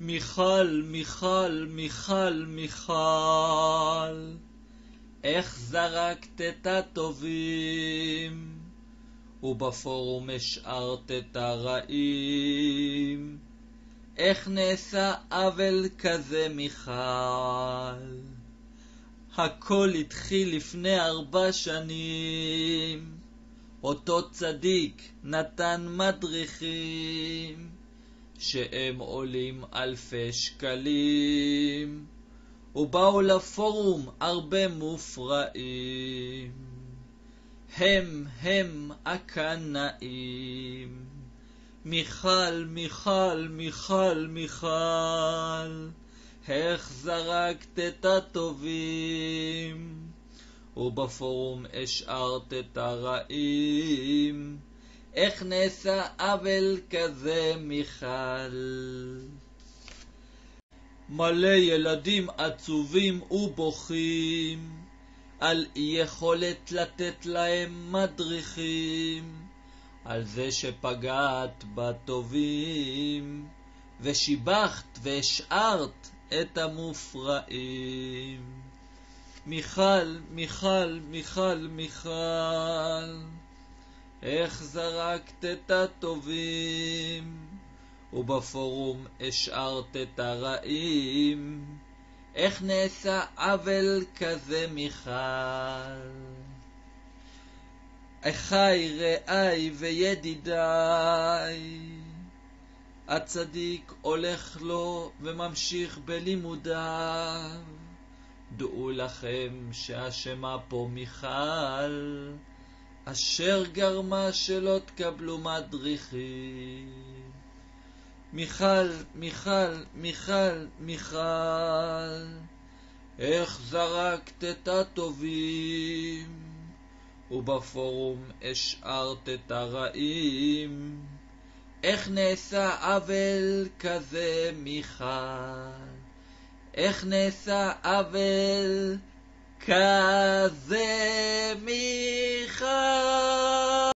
מיכל, מיכל, מיכל, מיכל, איך זרקת את הטובים, ובפורום השארת את הרעים. איך נעשה עוול כזה, מיכל? הכל התחיל לפני 4 שנים. אותו צדיק נתן מדריכים שהם עולים 1,000 שקלים, ובאו לפורום הרבה מופרעים. הם הקנאים. מיכל, מיכל, מיכל, מיכל, איך זרקת את הטובים, ובפורום השארת את הרעים. איך נעשה עוול כזה, מיכל? מלא ילדים עצובים ובוכים על אי יכולת לתת להם מדריכים, על זה שפגעת בטובים ושיבחת והשארת את המופרעים. מיכל, מיכל, מיכל, מיכל, איך זרקת את הטובים, ובפורום השארת את הרעים. איך נעשה עוול כזה, מיכל? אחי, רעי וידידיי, הצדיק הולך לו וממשיך בלימודיו. דעו לכם שהשמה פה מיכל, אשר גרמה שלא תקבלו מדריכים. מיכל, מיכל, מיכל, מיכל, איך זרקת את הטובים, ובפורום השארת את הרעים. איך נעשה עוול כזה, מיכל? איך נעשה עוול כזה, מיכל?